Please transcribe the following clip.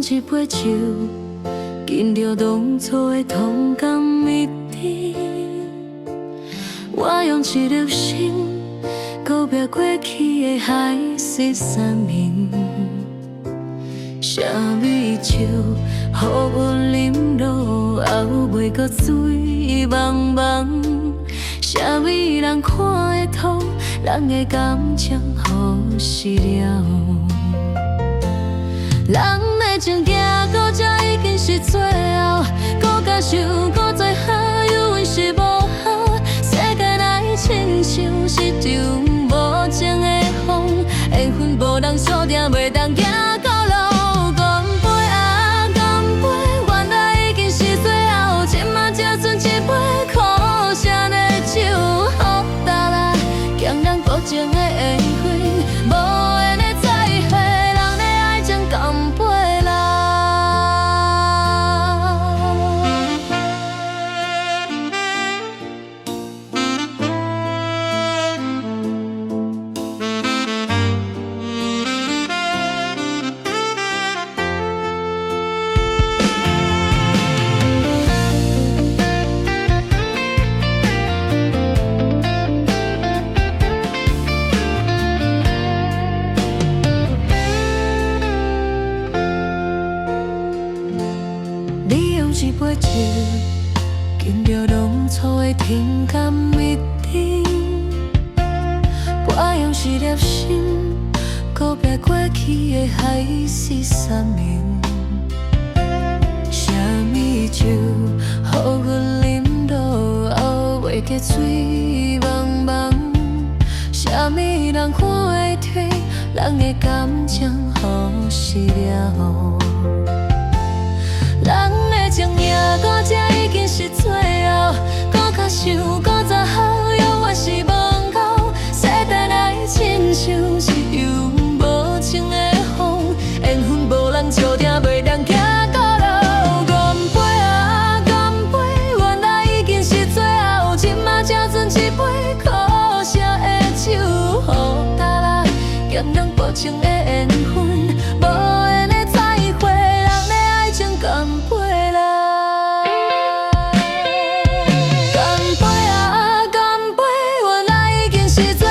一杯酒，紧着当初的同甘蜜甜。我用一粒心，告别过去的海誓山盟。啥物酒，予阮饮落后，袂搁醉茫茫。啥物人看会透，人的感情予失了。人的情行到这已经是最后，搁甲想搁再好，有阮是无好。世间爱亲像是场无情的风，缘分无人锁定，袂当行到老。干杯啊，干杯，原来已经是最后，今嘛才剩一杯苦涩的酒，予大啦，强人无情的缘分，无缘的再会，人的爱情干杯啦。你用一杯酒，敬着当初的甜甘蜜甜。我用一粒心，告别过去的海誓山盟。啥物酒，予阮饮落后，袂加醉茫茫。啥物人看会透，人的感情予失了。人的情行到这已经是最后，搁较想搁再好，永远是无够。世间爱亲像是场无情的风，缘分无人注定，袂当行到老。干杯啊，干杯，原来已经是最后，今嘛才剩一杯苦涩的酒，予大啦，强人无情的缘分，无缘的再会，人的爱情干杯啦！干杯啊，干杯，原来已经是最